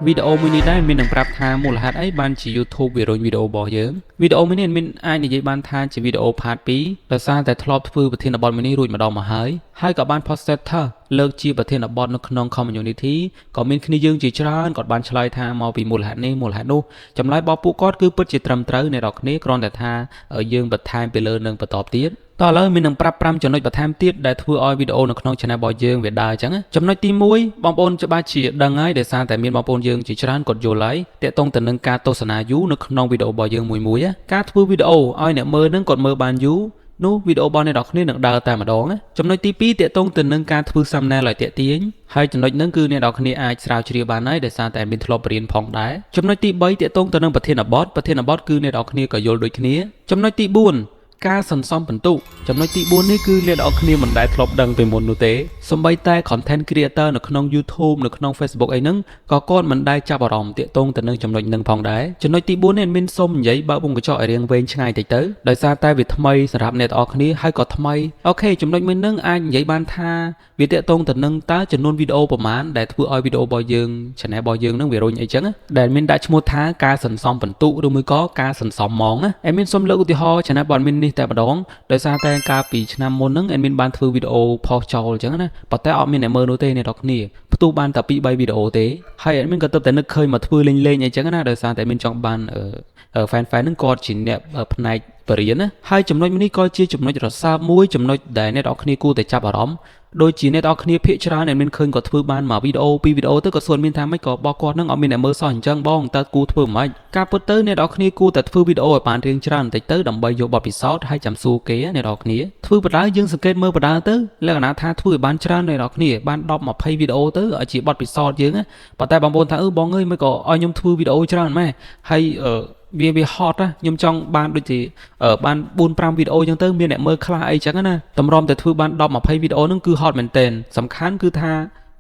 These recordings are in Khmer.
វីដេអូមួយនេះដែរមាននឹងប្រាប់ថាមូលហេតុអីបានជា YouTube វារុញវីដេអូរបស់យើងវីដេអូមួយនេះមានអាចនិយាយបានថាជាវីដេអូ part 2ដោយសារតែធ្លាប់ធ្វើប្រធានបទមួយនេះរួចម្ដងមកហើយក៏បាន post ថាលើកជាប្រធានបទនៅក្នុង community ក៏មានគ្នាយើងជាច្រើនគាត់បានឆ្លើយថាមកពីមូលហេតុនេះមូលហេតុនោះចម្លើយរបស់ពួកគាត់គឺពិតជាត្រឹមត្រូវអ្នកនរគ្នាគ្រាន់តែថាយើងបន្ថែមពីលើនឹងបន្តទៀតតោះឥឡូវមាននឹងប្រាប់5ចំណុចបន្ថែមទៀតដែលធ្វើឲ្យវីដេអូនៅក្នុង channel របស់យើងវាដើរអញ្ចឹងចំណុចទី1បងប្អូនច្បាស់ជាដឹងហើយដោយសារតែមានបងប្អូនយើងជាច្រើនគាត់យល់ហើយតាក់ទងទៅនឹងការទស្សនាយូរនៅក្នុងវីដេអូរបស់យើងមួយការធ្វើវីដេអូឲ្យអ្នកមើលនឹងគាត់មើលបានយូរនោះវីដេអូរបស់អ្នកនរគ្នានឹងដើរតែម្ដងចំណុចទី2តាក់ទងទៅនឹងការធ្វើ thumbnail ឲ្យតាក់ទាញហើយចំណុចហ្នឹងគឺអ្នកនរគ្នាអាចស្រាវជ្រាវបានហើយដោយសារតែមានធ្លាប់រៀនផងដែរចំណុចទី3តាក់ទងទៅនឹងប្រធានបទគឺអ្នកនរគ្នាក៏យល់ដូចគ្នាចំណុចទី4ការសន្សំបន្ទុកចំណុចទី4នេះគឺអ្នកនរគ្នាមិនដែលធ្លាប់ដឹងពីមុននោះទេសូម្បីតែ content creator នៅក្នុង YouTube នៅក្នុង Facebook អីហ្នឹងក៏គាត់មិនដែលចាប់អារម្មណ៍តាក់ទងទៅនឹងចំណុចហ្នឹងផងដែរចំណុចទី4នេះមានសុំនិយាយបើកវងកញ្ចក់ឲ្យរៀងវែងឆ្ងាយតិចទៅដោយសារតែវាថ្មីសម្រាប់អ្នកនរគ្នាហើយក៏ថ្មីអូខេចំណុចមួយហ្នឹងអាចនិយាយបានថាវាតាក់ទងទៅនឹងតើចំនួនវីដេអូប្រមាណដែលធ្វើឲ្យវីដេអូរបស់យើង channel របស់យើងហ្នឹងវារុញអីចឹងដែលមានដាក់ឈ្មោះថាការសន្សំបន្ទុកឬមួយក៏ការសន្សំម៉ងណាមានសុំលើកឧទាហរណ៍ channel របស់មានតែម្ដងដោយសារតែកាលពីឆ្នាំមុនហ្នឹងមានបានធ្វើវីដេអូផុសចោលអញ្ចឹងណាប៉ុន្តែអត់មានអ្នកមើលនោះទេអ្នកនរគ្នាផ្ទុះបានតែ2 3វីដេអូទេហើយអត់មានក៏ទៅតែនឹកឃើញមកធ្វើលេងអញ្ចឹងណាដោយសារតែមានចង់បានfan ហ្នឹងគាត់ជាអ្នកផ្នែកបរិញ្ញាណាហើយចំណុចនេះក៏ជាចំណុចរសើបមួយចំណុចដែលអ្នកនរគ្នាគួរតែចាប់អារម្មណ៍ដូចជាអ្នកនរគ្នាភាគច្រើនដែលមានឃើញគាត់ធ្វើបានមកវីដេអូ2វីដេអូទៅក៏សួរមានថាម៉េចក៏របស់គាត់នឹងអត់មានអ្នកមើលសោះអញ្ចឹងបងតើគួរធ្វើមិនការពិតទៅអ្នកនរគ្នាគួរតែធ្វើវីដេអូឲ្យបានរៀងច្រើនបន្តិចទៅដើម្បីយកបទពិសោធន៍ហើយចាំសួរគេអ្នកនរគ្នាធ្វើបដាយើងសង្កេតមើលបដាទៅលក្ខណៈថាធ្វើឲ្យបានច្រើនអ្នកនរគ្នាបាន10 20វីដេអូទៅឲ្យជាបទពិសោធន៍យើងប៉ុន្តែបងប្អូនថាបងអើយមិនក៏ឲ្យខ្ញុំធ្វើវីដេអូច្រើនម៉េចហើយវាហត់ណាខ្ញុំចង់បានដូចជាបាន4 5វីដេអូអញ្ចឹងទៅមានអ្នកមើលខ្លះអីចឹងណាតម្រាំតែធ្វើបាន10 20វីដេអូហ្នឹងគឺហត់មែនទែនសំខាន់គឺថា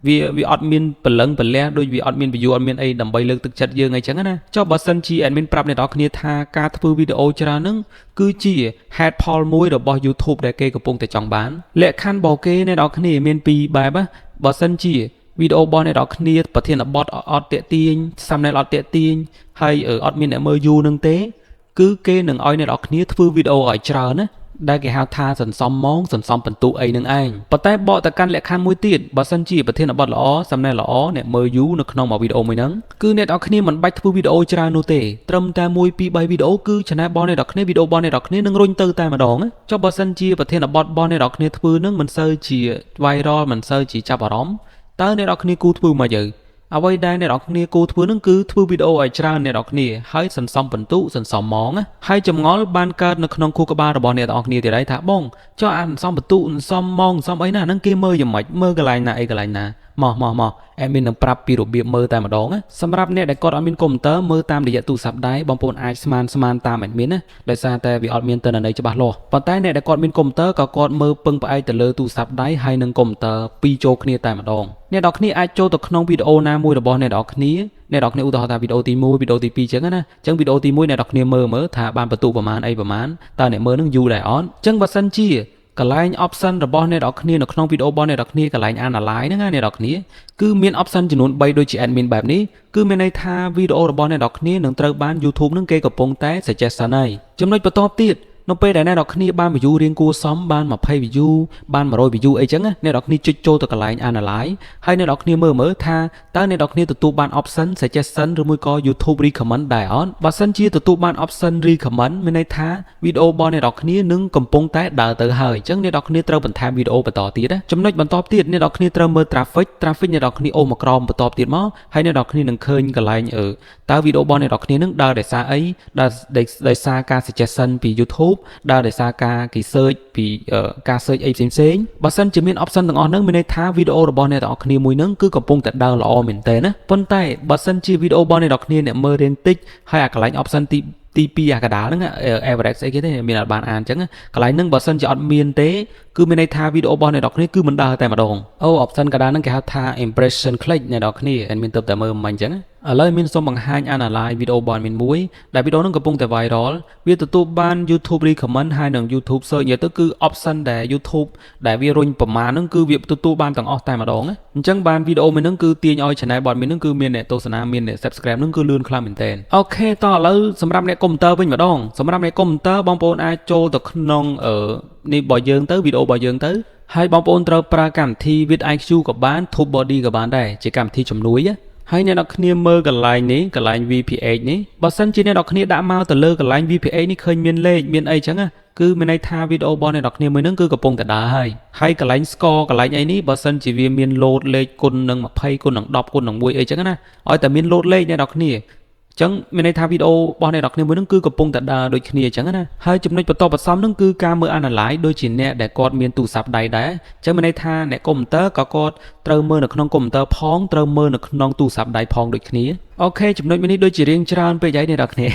វាអត់មានព្រលឹងព្រលះដូចវាអត់មាន view អត់មានអីដើម្បីលើកទឹកចិត្តយើងអីចឹងណាចុះបើសិនជា admin ប្រាប់អ្នកនរគ្នាថាការធ្វើវីដេអូច្រើនហ្នឹងគឺជា head poll មួយរបស់ YouTube ដែលគេកំពុងតែចង់បានលក្ខខណ្ឌរបស់គេអ្នកនរគ្នាមាន2បែបបើសិនជាវីដេអូរបស់អ្នកនរគ្នាប្រធានបទអត់តាក់ទាញ thumbnail អត់តាក់ទាញហើយអត់មានអ្នកមើលយូរនឹងទេគឺគេនឹងឲ្យអ្នកនរគ្នាធ្វើវីដេអូឲ្យច្រើនណាដែលគេហៅថាសន្សំម៉ងសន្សំបន្ទុកអីនឹងឯងប៉ុន្តែបកទៅកាន់លក្ខខណ្ឌមួយទៀតបើសិនជាប្រធានបទល្អ thumbnail ល្អអ្នកមើលយូរនៅក្នុងមួយវីដេអូមួយហ្នឹងគឺអ្នកនរគ្នាមិនបាច់ធ្វើវីដេអូច្រើននោះទេត្រឹមតែ1 2 3វីដេអូគឺ channel របស់អ្នកនរគ្នាវីដេអូរបស់អ្នកនរគ្នានឹងរុញទៅតែម្ដងចុះបើសិនជាប្រធានបទរបស់អ្នកនរគ្នាធ្វើនឹងមិនសូវជា viral មិនសូវជាចាប់អារម្មណ៍តើអ្នកនរគ្នាគួរធ្វើមកយើអ្វីដែលអ្នកនរគ្នាគួរធ្វើនឹងគឺធ្វើវីដេអូឲ្យច្រើនអ្នកនរគ្នាហើយសន្សំបន្ទុកសន្សំម៉ងហើយចម្ងល់បានកើតនៅក្នុងខួរក្បាលរបស់អ្នកនរគ្នាទៀតហើយថាបងចុះអាសន្សំបន្ទុកសន្សំម៉ងសន្សំអីណាហ្នឹងគេមើលយ៉ាងម៉េចមើលកន្លែងណាអីកន្លែងណាមកអេមីននឹងប្រាប់ពីរបៀបមើលតែម្ដងសម្រាប់អ្នកដែលគាត់អត់មានកុំព្យូទ័រមើលតាមរយៈទូរស័ព្ទដៃបងប្អូនអាចស្មានតាមអេមីនណាដោយសារតែវាអត់មានទិន្នន័យច្បាស់លាស់ប៉ុន្តែអ្នកដែលគាត់មានកុំព្យូទ័រក៏គាត់មើលពឹងផ្អែកទៅលើទូរស័ព្ទដៃហើយនឹងកុំព្យូទ័រពីរចូលគ្នាតែម្ដងអ្នកនរគ្នាអាចចូលទៅក្នុងវីដេអូណាមួយរបស់អ្នកនរគ្នាឧទាហរណ៍ថាវីដេអូទី1វីដេអូទី2ចឹងណាចឹងវីដេអូទី1អ្នកនរគ្នាមើលថាបានបន្ទុកប្រមាណអីប្រមាណតើអ្នកមើលនឹងយូរដែរអត់ចឹងបើសិនជាកន្លែង option របស់អ្នកនរគ្នានៅក្នុងវីដេអូរបស់អ្នកនរគ្នាកន្លែង analyze ហ្នឹងណាអ្នកនរគ្នាគឺមាន option ចំនួន3ដូចជា admin បែបនេះគឺមានន័យថាវីដេអូរបស់អ្នកនរគ្នានឹងត្រូវបាន YouTube នឹងគេកំពុងតែ suggestion ហើយចំណុចបន្តទៀតនៅពេលដែលអ្នកនរគ្នាបាន view រៀងគួរសមបាន20 view បាន100 view អីចឹងអ្នកនរគ្នាចុចចូលទៅកន្លែង analyze ហើយអ្នកនរគ្នាមើលថាតើអ្នកនរគ្នាទទួលបាន option suggestion ឬមួយក៏ YouTube recommend ដែរអត់បើសិនជាទទួលបាន option recommend មានន័យថាវីដេអូរបស់អ្នកនរគ្នានឹងកំពុងតែដើរទៅហើយអញ្ចឹងអ្នកនរគ្នាត្រូវបន្ថែមវីដេអូបន្តទៀតចំណុចបន្តទៀតអ្នកនរគ្នាត្រូវមើល traffic អ្នកនរគ្នាអូមកក្រោមបន្តទៀតមកហើយអ្នកនរគ្នានឹងឃើញកន្លែងតើវីដេអូរបស់អ្នកនរគ្នានឹងដើរដោយសារអីដោយសារការ suggestion ពី YouTubeដើរដោយសារការគេ search ពីការ search អីផ្សេងបើសិនជាមាន option ទាំងអស់ហ្នឹងមានន័យថាវីដេអូរបស់អ្នកទាំងអស់គ្នាមួយហ្នឹងគឺកំពុងតែដើរល្អមែនតើណាប៉ុន្តែបើសិនជាវីដេអូរបស់អ្នកទាំងអស់គ្នាអ្នកមើលរៀងតិចហើយអាកន្លែង option ទី2អាកដាលហ្នឹង average អីគេទេមានអត់បានអានអញ្ចឹងកន្លែងហ្នឹងបើសិនជាអត់មានទេគឺមានន័យថាវីដេអូរបស់អ្នកទាំងអស់គ្នាគឺមិនដើរតែម្ដងoption កដាលហ្នឹងគេហៅថា impression click អ្នកទាំងអស់គ្នាមានទៅតែមើលមិនអញ្ចឹង ឥឡូវមានសូមបង្ហាញ analyze វីដេអូរបស់មានមួយដែលវីដេអូហ្នឹងកំពុងតែ viral វាទទួលបាន YouTube recommend ហើយនឹង YouTube search និយាយទៅគឺ option ដែល YouTube ដែលវារុញប្រមាណហ្នឹងគឺវាទទួលបានទាំងអស់តែម្ដងណាអញ្ចឹងបានវីដេអូមួយហ្នឹងគឺទាញឲ្យ channel របស់មានហ្នឹងគឺមានអ្នកទស្សនាមានអ្នក subscribe ហ្នឹងគឺលឿនខ្លាំងមែនទែនអូខេតោះឥឡូវសម្រាប់អ្នក commenter វិញម្ដងសម្រាប់អ្នក commenter បងប្អូនអាចចូលទៅក្នុងនេះរបស់យើងទៅវីដេអូរបស់យើងទៅហើយបងប្អូនត្រូវប្រើកម្មវិធី vidIQ ក៏បាន TubeBuddy ក៏បានដែរជាកម្មវិធីជំនួយហើយអ្នកនរគ្នាមើលកន្លែងនេះកន្លែង VPH នេះបើសិនជាអ្នកនរគ្នាដាក់មកទៅលើកន្លែង VPH នេះឃើញមានលេខមានអីចឹងគឺមានន័យថាវីដេអូរបស់អ្នកនរគ្នាមួយហ្នឹងគឺកំពុងតែដើរហើយកន្លែង score កន្លែងអីនេះបើសិនជាវាមាន load លេខគុណនឹង20គុណនឹង10គុណនឹង1អីចឹងណាឲ្យតែមាន load លេខអ្នកនរគ្នាចឹងមានន័យថាវីដេអូរបស់អ្នកនរគ្នាមួយហ្នឹងគឺកំពុងតែដើរដូចគ្នាចឹងណាហើយចំណុចបន្តបន្សំហ្នឹងគឺការមើល analyze ដូចជាអ្នកដែលគាត់មានទូរស័ព្ទដៃដែរចឹងមានន័យថាអ្នក commenter ក៏គាត់ត្រូវមើលនៅក្នុង commenter ផងត្រូវមើលនៅក្នុងទូរស័ព្ទដៃផងដូចគ្នាអូខេចំណុចមួយនេះដូចជារៀងច្រើនពេកហើយអ្នកនរគ្នា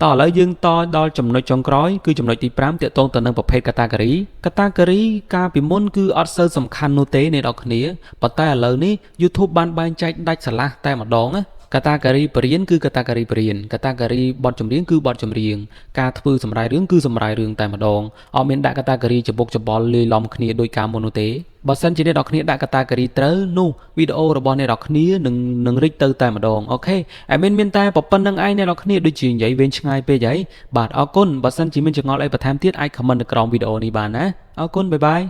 តោះឥឡូវយើងតដល់ចំណុចចុងក្រោយគឺចំណុចទី5ទាក់ទងទៅនឹងប្រភេទ category កាលពីមុនគឺអត់សូវសំខាន់នោះទេអ្នកនរគ្នាប៉ុន្តែឥឡូវនេះ YouTube បានបែងចែកដាច់ស្រឡះតែម្ដងណាcategory បរិញ្ញាគឺ category បរិញ្ញា category បទចម្រៀងគឺបទចម្រៀងការធ្វើសម្រាយរឿងគឺសម្រាយរឿងតែម្ដងអត់មានដាក់ category ច្បុកច្បល់លាយឡំគ្នាដោយការមុននោះទេបើសិនជាអ្នកនរគ្នាដាក់ category ត្រូវនោះវីដេអូរបស់អ្នកនរគ្នានឹងរីកទៅតែម្ដងអូខេមានតែប៉ុណ្្នឹងឯងអ្នកនរគ្នាដូចជានិយាយវែងឆ្ងាយពេកហើយបាទអរគុណបើសិនជាមានចង្អល់អីបន្ថែមទៀតអាច comment នៅក្រោមវីដេអូនេះបានណាអរគុណបាយបាយ